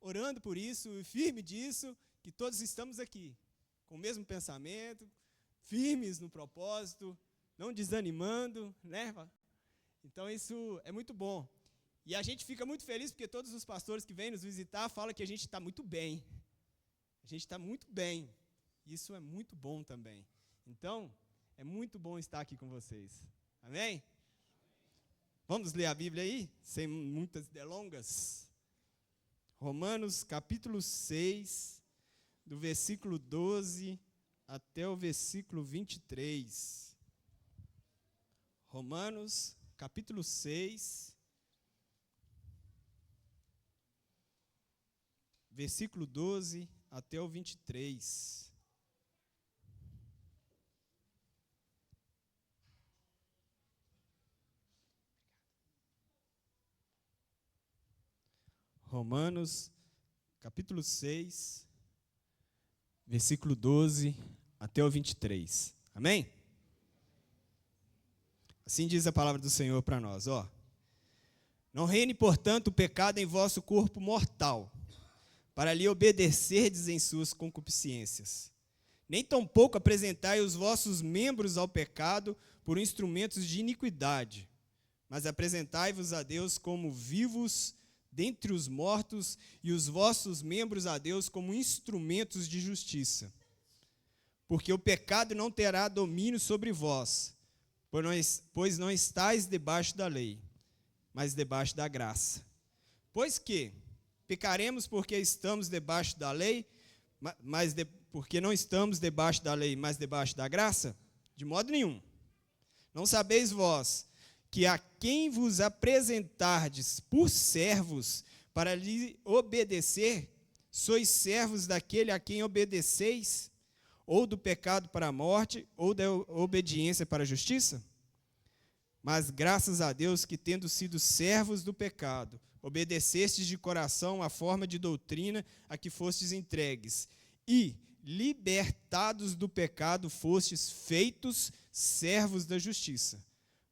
orando por isso, e firme disso, que todos estamos aqui, com o mesmo pensamento, firmes no propósito, não desanimando, né? Então isso é muito bom. E a gente fica muito feliz porque todos os pastores que vêm nos visitar falam que a gente está muito bem. A gente está muito bem. Isso é muito bom também. Então, é muito bom estar aqui com vocês. Amém? Vamos ler a Bíblia aí, sem muitas delongas? Romanos capítulo 6, do versículo 12 até o versículo 23. Romanos capítulo 6, versículo 12 até o 23. Romanos, capítulo 6, versículo 12 até o 23. Amém? Assim diz a palavra do Senhor para nós, ó. Não reine, portanto, o pecado em vosso corpo mortal, para lhe obedecerdes em suas concupiscências. Nem tampouco apresentai os vossos membros ao pecado por instrumentos de iniquidade, mas apresentai-vos a Deus como vivos dentre os mortos, e os vossos membros a Deus como instrumentos de justiça. Porque o pecado não terá domínio sobre vós, pois não estáis debaixo da lei, mas debaixo da graça. Pois que pecaremos porque estamos debaixo da lei, porque não estamos debaixo da lei, mas debaixo da graça? De modo nenhum. Não sabeis vós que a quem vos apresentardes por servos para lhe obedecer, sois servos daquele a quem obedeceis, ou do pecado para a morte, ou da obediência para a justiça? Mas graças a Deus que, tendo sido servos do pecado, obedecestes de coração à forma de doutrina a que fostes entregues, e, libertados do pecado, fostes feitos servos da justiça.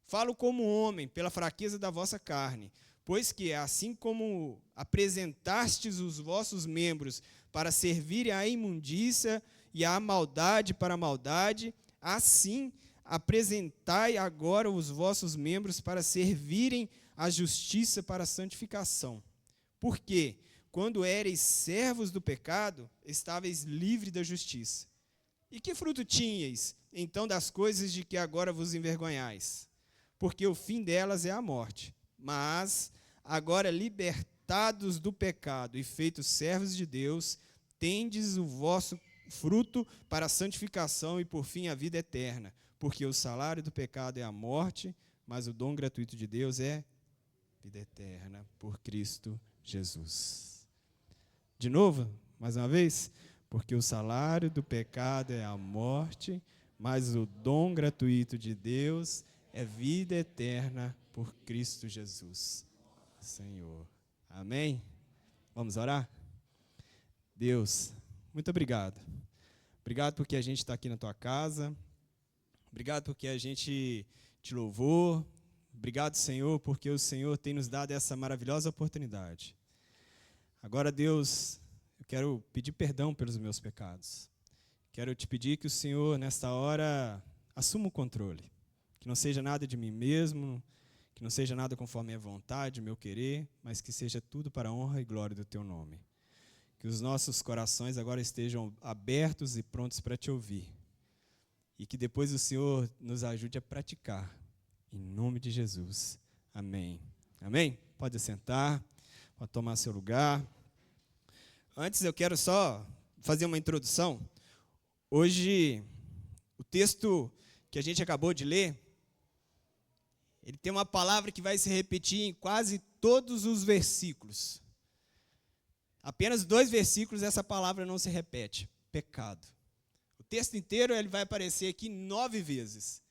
Falo como homem, pela fraqueza da vossa carne, pois que, assim como apresentastes os vossos membros para servirem à imundícia e à maldade para a maldade, assim apresentai agora os vossos membros para servirem à justiça para a santificação. Porque, quando éreis servos do pecado, estáveis livres da justiça. E que fruto tinhais, então, das coisas de que agora vos envergonhais? Porque o fim delas é a morte. Mas, agora libertados do pecado e feitos servos de Deus, tendes o vosso fruto para a santificação e, por fim, a vida eterna. Porque o salário do pecado é a morte, mas o dom gratuito de Deus é vida eterna por Cristo Jesus. De novo, mais uma vez, porque o salário do pecado é a morte, mas o dom gratuito de Deus é vida eterna por Cristo Jesus, Senhor. Amém? Vamos orar? Deus, muito obrigado. Obrigado porque a gente está aqui na tua casa. Obrigado porque a gente te louvou. Obrigado, Senhor, porque o Senhor tem nos dado essa maravilhosa oportunidade. Agora, Deus, eu quero pedir perdão pelos meus pecados. Quero te pedir que o Senhor, nesta hora, assuma o controle. Que não seja nada de mim mesmo, que não seja nada conforme a vontade, o meu querer, mas que seja tudo para a honra e glória do teu nome. Que os nossos corações agora estejam abertos e prontos para te ouvir. E que depois o Senhor nos ajude a praticar. Em nome de Jesus. Amém. Amém? Pode sentar, pode tomar seu lugar. Antes eu quero só fazer uma introdução. Hoje, o texto que a gente acabou de ler, ele tem uma palavra que vai se repetir em quase todos os versículos. Apenas 2 versículos essa palavra não se repete, pecado. O texto inteiro ele vai aparecer aqui 9 vezes.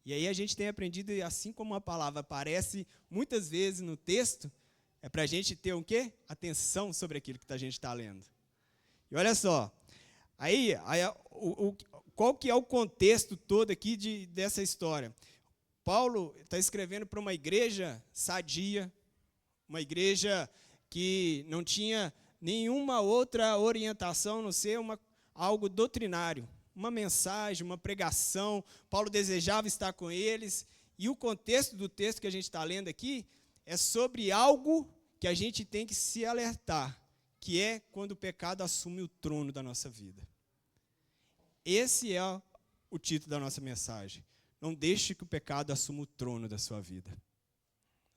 E aí a gente tem aprendido, assim como a palavra aparece muitas vezes no texto, é para a gente ter o quê? Atenção sobre aquilo que a gente está lendo. E olha só, qual que é o contexto todo aqui dessa história? Paulo está escrevendo para uma igreja sadia, uma igreja que não tinha nenhuma outra orientação a não ser algo doutrinário, uma mensagem, uma pregação. Paulo desejava estar com eles, e o contexto do texto que a gente está lendo aqui é sobre algo que a gente tem que se alertar, que é quando o pecado assume o trono da nossa vida. Esse é o título da nossa mensagem. Não deixe que o pecado assuma o trono da sua vida.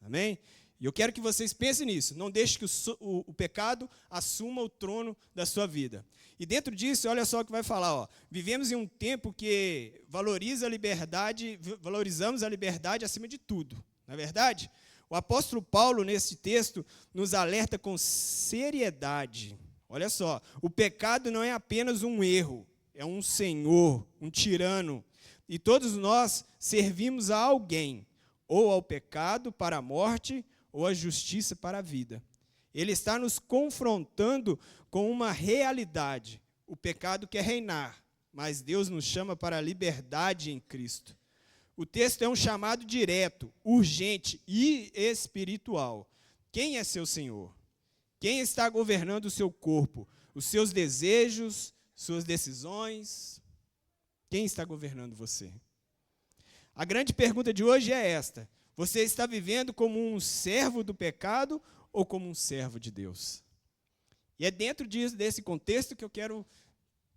Amém? E eu quero que vocês pensem nisso. Não deixe que o pecado assuma o trono da sua vida. E dentro disso, olha só o que vai falar. Ó. Vivemos em um tempo que valorizamos a liberdade acima de tudo. Não é verdade? O apóstolo Paulo, nesse texto, nos alerta com seriedade. Olha só, o pecado não é apenas um erro, é um senhor, um tirano. E todos nós servimos a alguém, ou ao pecado para a morte, ou à justiça para a vida. Ele está nos confrontando com uma realidade. O pecado quer reinar, mas Deus nos chama para a liberdade em Cristo. O texto é um chamado direto, urgente e espiritual. Quem é seu Senhor? Quem está governando o seu corpo? Os seus desejos, suas decisões? Quem está governando você? A grande pergunta de hoje é esta: você está vivendo como um servo do pecado ou como um servo de Deus? E é dentro desse contexto que eu quero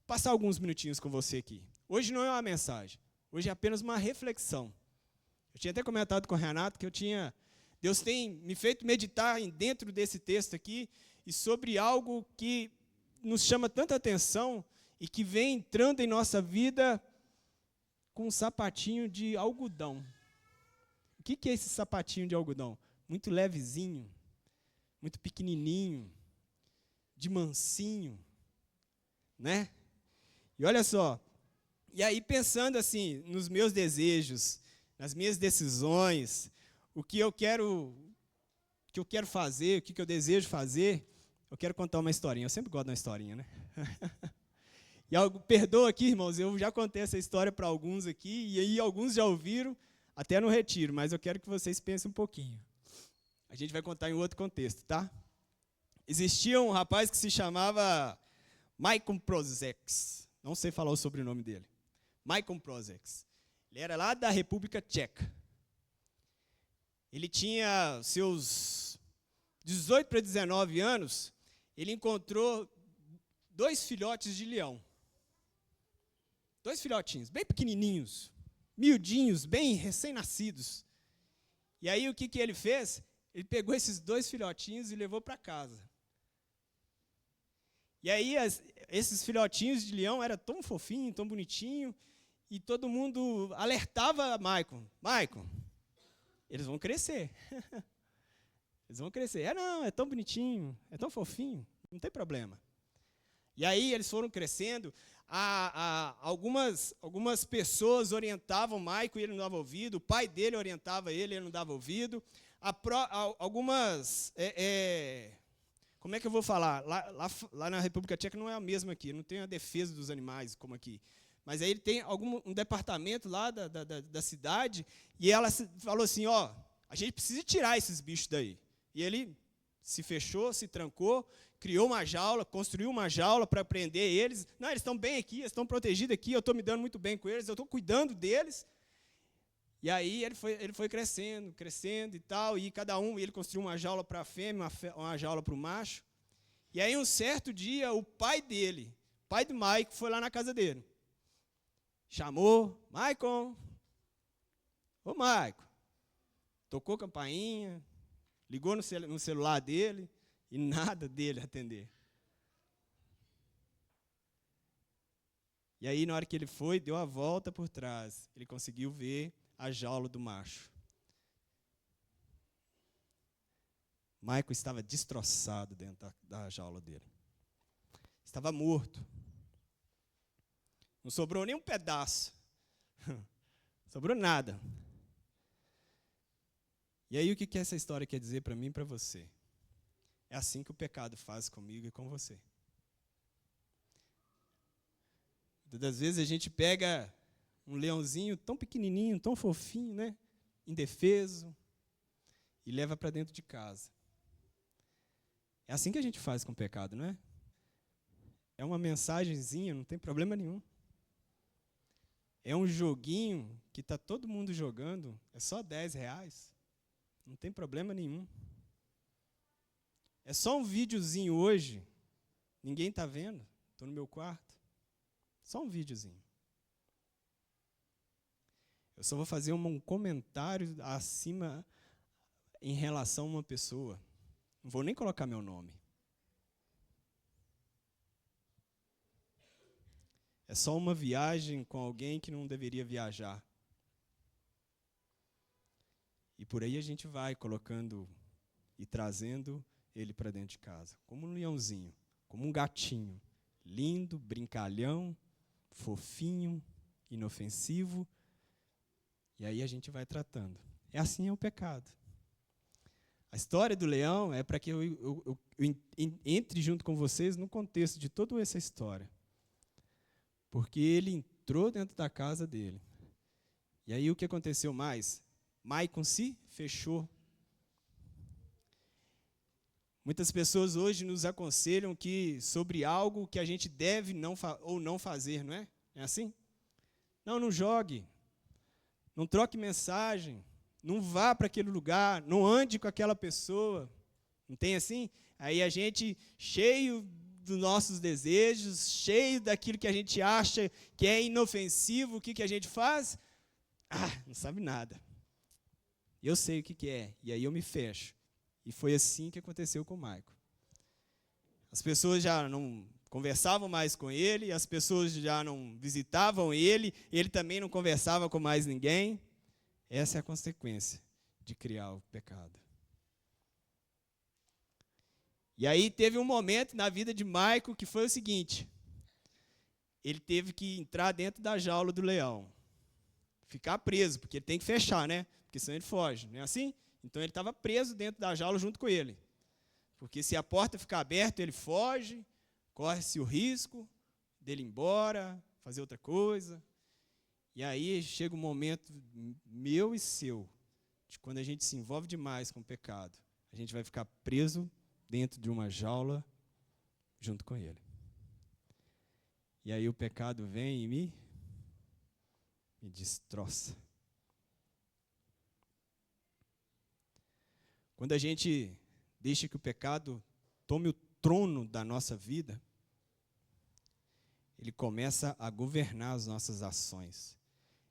passar alguns minutinhos com você aqui. Hoje não é uma mensagem, hoje é apenas uma reflexão. Eu tinha até comentado com o Renato que Deus tem me feito meditar dentro desse texto aqui e sobre algo que nos chama tanta atenção e que vem entrando em nossa vida com um sapatinho de algodão. O que é esse sapatinho de algodão? Muito levezinho, muito pequenininho, de mansinho, né? E olha só, e aí pensando assim, nos meus desejos, nas minhas decisões, o que eu quero fazer, o que eu desejo fazer, eu quero contar uma historinha. Eu sempre gosto de uma historinha, né? E perdoa aqui, irmãos, eu já contei essa história para alguns aqui, e aí alguns já ouviram, até no retiro, mas eu quero que vocês pensem um pouquinho. A gente vai contar em outro contexto, tá? Existia um rapaz que se chamava Michael Prozex. Não sei falar o sobrenome dele. Michael Prozex. Ele era lá da República Tcheca. Ele tinha seus 18 para 19 anos, ele encontrou 2 filhotes de leão. 2 filhotinhos, bem pequenininhos, miudinhos, bem recém-nascidos. E aí o que ele fez? Ele pegou esses 2 filhotinhos e levou para casa. E aí esses filhotinhos de leão eram tão fofinhos, tão bonitinhos, e todo mundo alertava Michael, eles vão crescer. Eles vão crescer. Não, é tão bonitinho, é tão fofinho, não tem problema. E aí eles foram crescendo. Algumas pessoas orientavam Michael e ele não dava ouvido. O pai dele orientava ele não dava ouvido. Como é que eu vou falar? Lá na República Tcheca não é a mesma aqui. Não tem a defesa dos animais como aqui. Mas aí ele tem um departamento lá da cidade e ela falou assim, a gente precisa tirar esses bichos daí. E ele se fechou, se trancou, criou uma jaula, construiu uma jaula para prender eles. Não, eles estão bem aqui, eles estão protegidos aqui, eu estou me dando muito bem com eles, eu estou cuidando deles. E aí ele foi crescendo e tal, e ele construiu uma jaula para a fêmea, uma jaula para o macho. E aí um certo dia, o pai do Mike, foi lá na casa dele. Chamou, Maicon, ô Maicon, tocou a campainha, ligou no celular dele e nada dele atender. E aí, na hora que ele foi, deu a volta por trás, ele conseguiu ver a jaula do macho. Maicon estava destroçado dentro da jaula dele. Estava morto. Não sobrou nem um pedaço. Não sobrou nada. E aí o que essa história quer dizer para mim e para você? É assim que o pecado faz comigo e com você. Muitas das vezes a gente pega um leãozinho tão pequenininho, tão fofinho, né? Indefeso, e leva para dentro de casa. É assim que a gente faz com o pecado, não é? É uma mensagenzinha, não tem problema nenhum. É um joguinho que está todo mundo jogando, é só R$10, não tem problema nenhum. É só um videozinho hoje, ninguém está vendo, estou no meu quarto. Só um videozinho. Eu só vou fazer um comentário acima em relação a uma pessoa. Não vou nem colocar meu nome. É só uma viagem com alguém que não deveria viajar. E por aí a gente vai colocando e trazendo ele para dentro de casa. Como um leãozinho, como um gatinho. Lindo, brincalhão, fofinho, inofensivo. E aí a gente vai tratando. É assim é o pecado. A história do leão é para que eu entre junto com vocês no contexto de toda essa história. Porque ele entrou dentro da casa dele. E aí o que aconteceu mais? Maicon se fechou. Muitas pessoas hoje nos aconselham que sobre algo que a gente deve ou não fazer, não é? É assim? Não jogue. Não troque mensagem. Não vá para aquele lugar. Não ande com aquela pessoa. Não tem assim? Aí a gente, cheio dos nossos desejos, cheio daquilo que a gente acha que é inofensivo, o que a gente faz? Não sabe nada. Eu sei o que é. E aí eu me fecho. E foi assim que aconteceu com o Maicon. As pessoas já não conversavam mais com ele, as pessoas já não visitavam ele também não conversava com mais ninguém. Essa é a consequência de criar o pecado. E aí teve um momento na vida de Maicon que foi o seguinte: ele teve que entrar dentro da jaula do leão. Ficar preso, porque ele tem que fechar, né? Porque senão ele foge, não é assim? Então ele estava preso dentro da jaula junto com ele. Porque se a porta ficar aberta, ele foge, corre-se o risco dele ir embora, fazer outra coisa. E aí chega um momento meu e seu, de quando a gente se envolve demais com o pecado, a gente vai ficar preso dentro de uma jaula junto com ele. E aí o pecado vem e me destroça. Quando a gente deixa que o pecado tome o trono da nossa vida, ele começa a governar as nossas ações.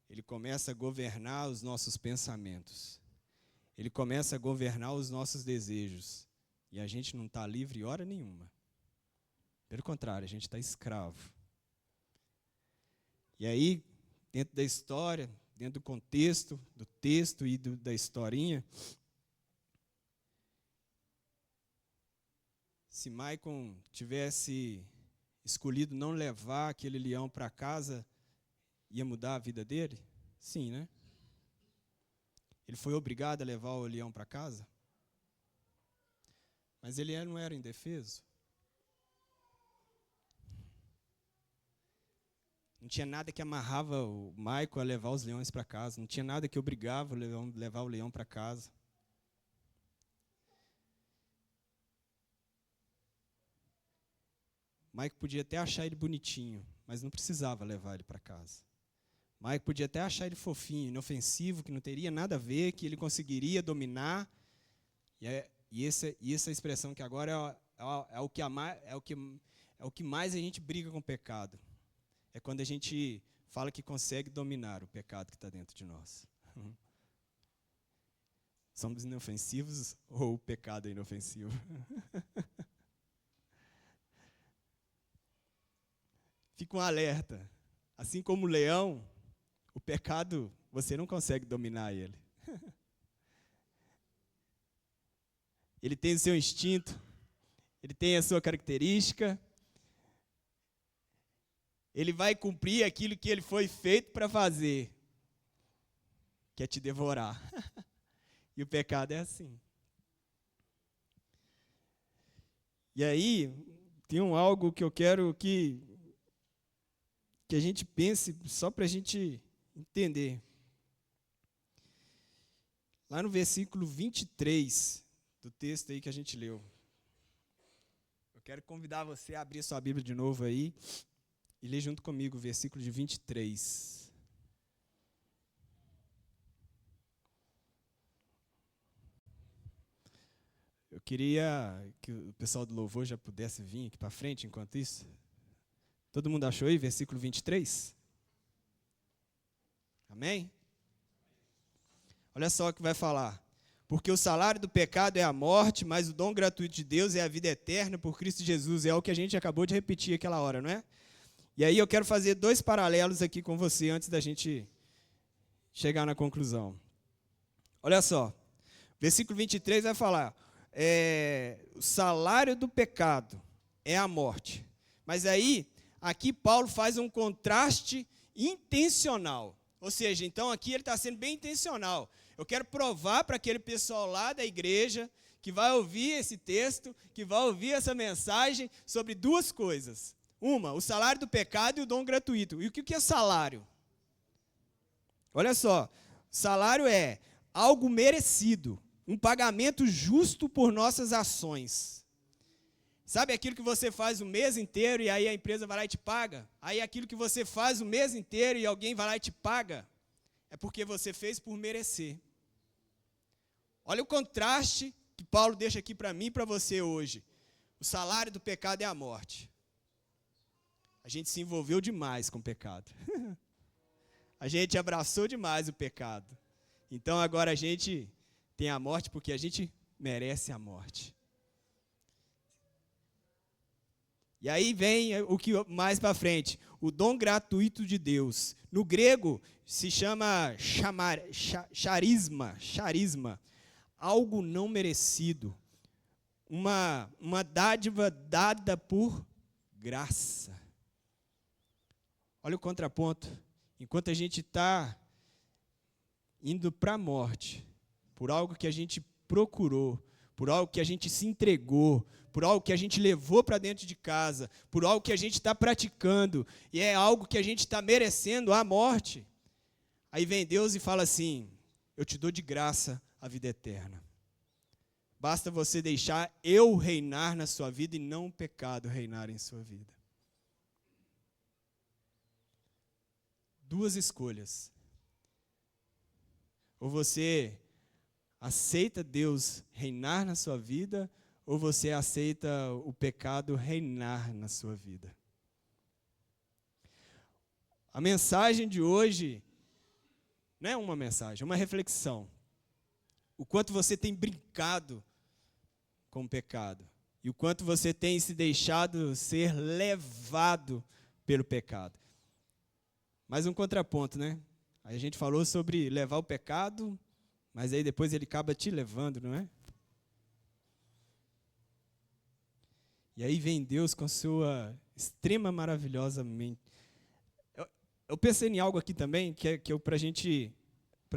Ele começa a governar os nossos pensamentos. Ele começa a governar os nossos desejos. E a gente não está livre hora nenhuma. Pelo contrário, a gente está escravo. E aí, dentro da história, dentro do contexto, do texto e da historinha, se Maicon tivesse escolhido não levar aquele leão para casa, ia mudar a vida dele? Sim, né? Ele foi obrigado a levar o leão para casa? Mas ele não era indefeso? Não tinha nada que amarrava o Maicon a levar os leões para casa. Não tinha nada que obrigava o leão a levar o leão para casa. Maicon podia até achar ele bonitinho, mas não precisava levar ele para casa. Maicon podia até achar ele fofinho, inofensivo, que não teria nada a ver, que ele conseguiria dominar. E essa expressão que agora é o que mais a gente briga com o pecado. É quando a gente fala que consegue dominar o pecado que está dentro de nós. Somos inofensivos ou o pecado é inofensivo? Fica um alerta. Assim como o leão, o pecado, você não consegue dominar ele. Ele tem o seu instinto, ele tem a sua característica, ele vai cumprir aquilo que ele foi feito para fazer, que é te devorar. E o pecado é assim. E aí, tem algo que eu quero que a gente pense, só para a gente entender. Lá no versículo 23 do texto aí que a gente leu. quero convidar você a abrir sua Bíblia de novo aí e ler junto comigo o versículo de 23. Eu queria que o pessoal do louvor já pudesse vir aqui para frente enquanto isso. Todo mundo achou aí, versículo 23? Amém? Olha só o que vai falar. Porque o salário do pecado é a morte, mas o dom gratuito de Deus é a vida eterna por Cristo Jesus. É o que a gente acabou de repetir aquela hora, não é? E aí eu quero fazer 2 paralelos aqui com você antes da gente chegar na conclusão. Olha só, versículo 23 vai falar, o salário do pecado é a morte. Mas aí, aqui Paulo faz um contraste intencional. Ou seja, então aqui ele está sendo bem intencional. Eu quero provar para aquele pessoal lá da igreja que vai ouvir esse texto, que vai ouvir essa mensagem sobre 2 coisas. Uma, o salário do pecado e o dom gratuito. E o que é salário? Olha só, salário é algo merecido, um pagamento justo por nossas ações. Sabe aquilo que você faz o mês inteiro e aí a empresa vai lá e te paga? Aí aquilo que você faz o mês inteiro e alguém vai lá e te paga? É porque você fez por merecer. Olha o contraste que Paulo deixa aqui para mim e para você hoje. O salário do pecado é a morte. A gente se envolveu demais com o pecado. A gente abraçou demais o pecado. Então agora a gente tem a morte porque a gente merece a morte. E aí vem o que mais para frente, o dom gratuito de Deus. No grego se chama charisma, algo não merecido, uma dádiva dada por graça. Olha o contraponto. Enquanto a gente está indo para a morte, por algo que a gente procurou, por algo que a gente se entregou, por algo que a gente levou para dentro de casa, por algo que a gente está praticando, e é algo que a gente está merecendo, a morte. Aí vem Deus e fala assim, eu te dou de graça a vida eterna. Basta você deixar eu reinar na sua vida e não o pecado reinar em sua vida. 2 escolhas. Ou você aceita Deus reinar na sua vida, ou você aceita o pecado reinar na sua vida. A mensagem de hoje não é uma mensagem, é uma reflexão. O quanto você tem brincado com o pecado e o quanto você tem se deixado ser levado pelo pecado. Mais um contraponto, né? Aí a gente falou sobre levar o pecado, mas aí depois ele acaba te levando, não é? E aí vem Deus com sua extrema maravilhosa mente. Eu pensei em algo aqui também, que é para a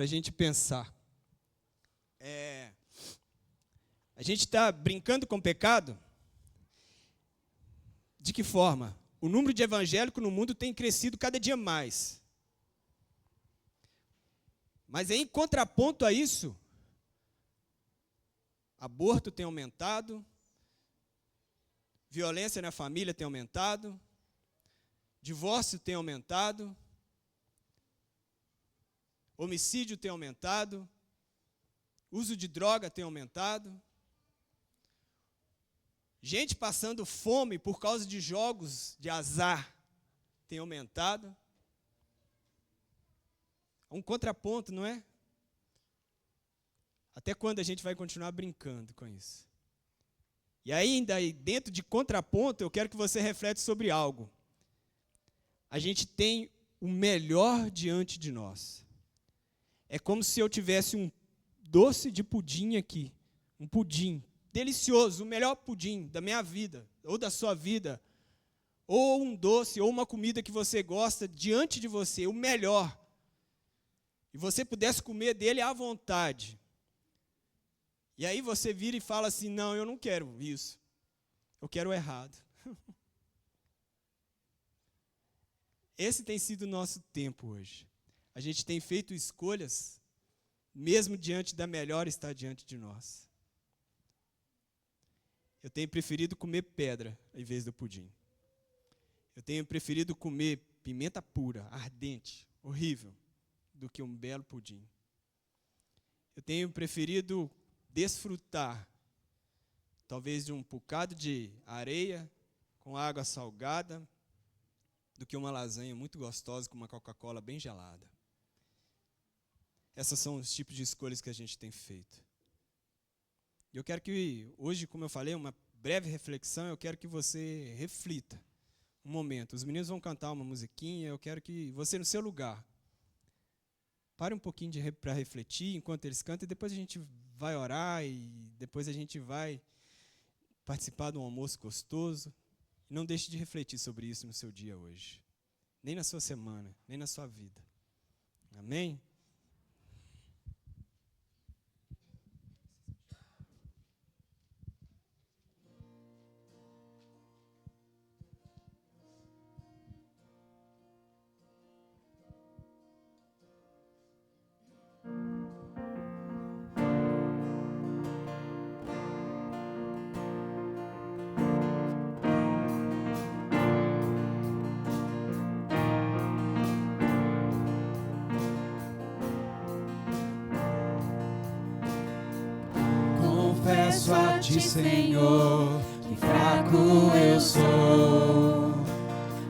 gente pensar. A gente está brincando com o pecado? De que forma? O número de evangélicos no mundo tem crescido cada dia mais. Mas em contraponto a isso, aborto tem aumentado, violência na família tem aumentado, divórcio tem aumentado, homicídio tem aumentado, uso de droga tem aumentado, gente passando fome por causa de jogos de azar tem aumentado. É um contraponto, não é? Até quando a gente vai continuar brincando com isso? E ainda dentro de contraponto, eu quero que você reflete sobre algo. A gente tem o melhor diante de nós. É como se eu tivesse um doce de pudim aqui, um pudim delicioso, o melhor pudim da minha vida, ou da sua vida, ou um doce, ou uma comida que você gosta diante de você, o melhor. E você pudesse comer dele à vontade. E aí você vira e fala assim, não, eu não quero isso. Eu quero o errado. Esse tem sido o nosso tempo hoje. A gente tem feito escolhas, mesmo diante da melhor está diante de nós. eu tenho preferido comer pedra em vez do pudim. Eu tenho preferido comer pimenta pura, ardente, horrível, do que um belo pudim. Eu tenho preferido desfrutar, talvez, de um bocado de areia com água salgada, do que uma lasanha muito gostosa com uma Coca-Cola bem gelada. Esses são os tipos de escolhas que a gente tem feito. E eu quero que hoje, como eu falei, uma breve reflexão, eu quero que você reflita um momento. Os meninos vão cantar uma musiquinha, eu quero que você, no seu lugar, pare um pouquinho para refletir enquanto eles cantam, e depois a gente vai orar, e depois a gente vai participar de um almoço gostoso. E não deixe de refletir sobre isso no seu dia hoje, nem na sua semana, nem na sua vida. Amém? Confesso a ti, Senhor, que fraco eu sou,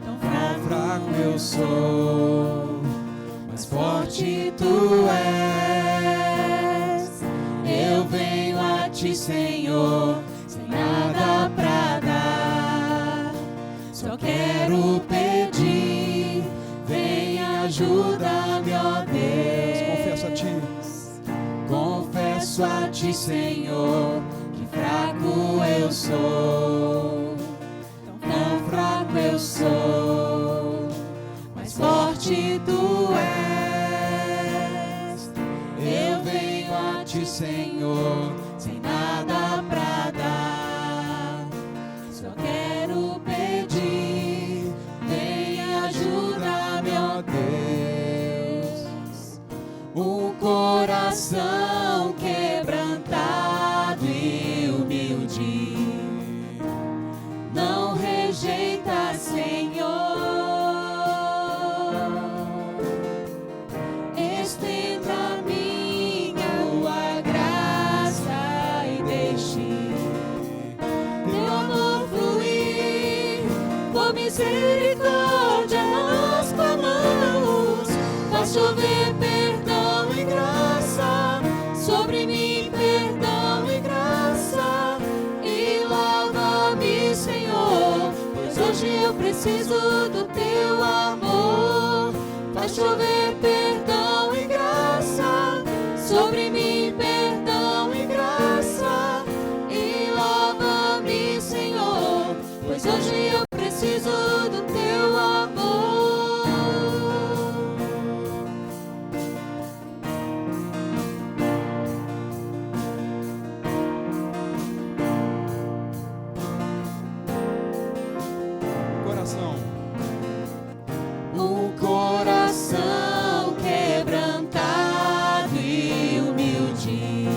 tão fraco eu sou, mas forte tu és. Eu venho a ti, Senhor, sem nada pra dar, só quero pedir, vem ajuda-me, ó Deus. Confesso a ti. Confesso a ti, Senhor, que fraco eu sou, tão fraco eu sou, mas forte tu és. Eu venho a ti, Senhor, sem nada pra dar, só quero pedir, vem ajuda-me, ó Deus. Um coração quebrantado e humilde, não rejeita, Senhor. Estenda a mim tua graça e deixe teu amor fluir. Por misericórdia nós clamamos, faz chover perdão e graça sobre mim, perdão e graça, e lava-me, Senhor, pois hoje eu preciso do teu amor. Faz chover perdão e graça sobre mim, perdão e graça, e lava-me, Senhor, pois hoje eu preciso do teu amor. Um coração quebrantado e humilde,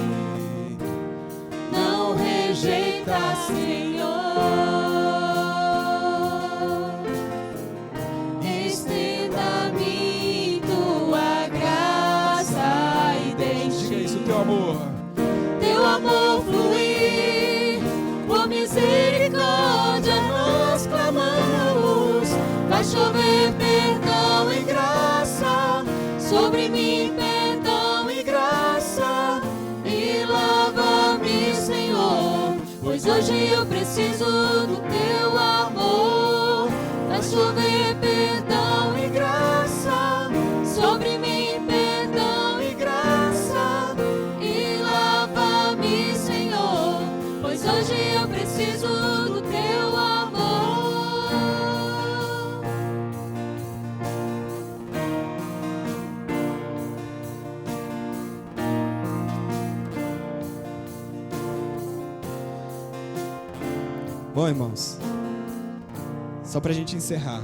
não rejeita, Senhor. Estenda a mim tua graça e deixe teu amor fluir. Por misericórdia nós clamamos, vai chover perdão e graça sobre mim, perdão e graça, e lava-me, Senhor, pois hoje eu preciso do teu amor. Vai chover perdão e graça sobre mim, perdão e graça, e lava-me, Senhor, pois hoje eu preciso do teu amor. Bom, irmãos, só para a gente encerrar,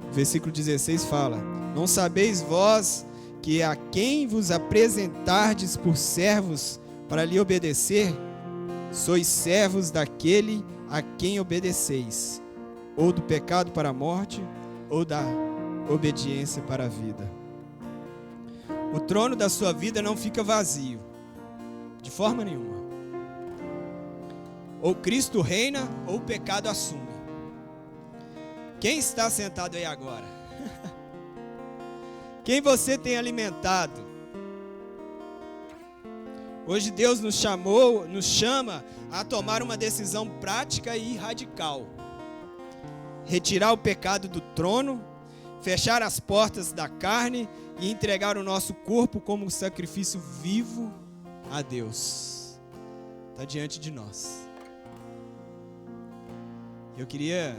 o versículo 16 fala: não sabeis vós que a quem vos apresentardes por servos para lhe obedecer, Sois servos daquele a quem obedeceis, ou do pecado para a morte, ou da obediência para a vida. O trono da sua vida não fica vazio, de forma nenhuma. Ou Cristo reina, ou o pecado assume. Quem está sentado aí agora? Quem você tem alimentado? Hoje Deus nos chama a tomar uma decisão prática e radical. Retirar o pecado do trono, fechar as portas da carne e entregar o nosso corpo como um sacrifício vivo a Deus. Está diante de nós. Eu queria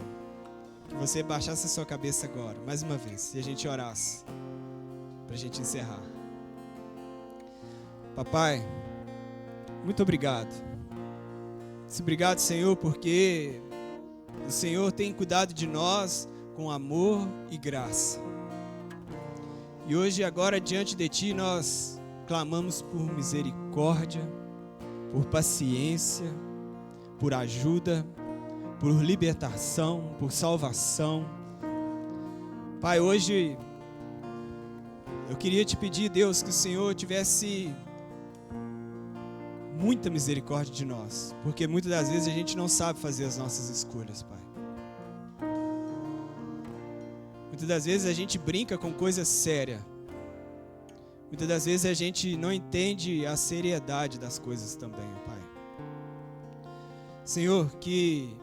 que você baixasse a sua cabeça agora, mais uma vez, e a gente orasse, para a gente encerrar. Papai, muito obrigado. Obrigado, Senhor, porque o Senhor tem cuidado de nós com amor e graça. E hoje, agora, diante de Ti, nós clamamos por misericórdia, por paciência, por ajuda, por libertação, por salvação. Pai, hoje eu queria te pedir, Deus, que o Senhor tivesse muita misericórdia de nós, porque muitas das vezes a gente não sabe fazer as nossas escolhas, Pai. Muitas das vezes a gente brinca com coisa séria. Muitas das vezes a gente não entende a seriedade das coisas também, Pai. Senhor, que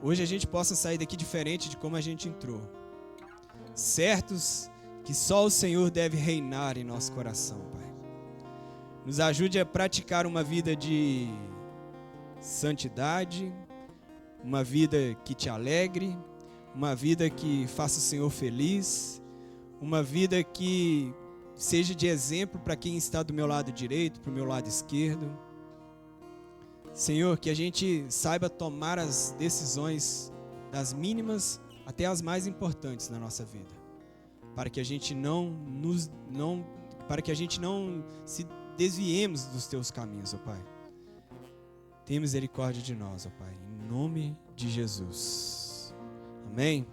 hoje a gente possa sair daqui diferente de como a gente entrou. Certos que só o Senhor deve reinar em nosso coração, Pai. Nos ajude a praticar uma vida de santidade, uma vida que te alegre, uma vida que faça o Senhor feliz, uma vida que seja de exemplo para quem está do meu lado direito, para o meu lado esquerdo. Senhor, que a gente saiba tomar as decisões das mínimas até as mais importantes na nossa vida, para que a gente não se desviemos dos teus caminhos, ó Pai. Tenha misericórdia de nós, ó Pai, em nome de Jesus. Amém.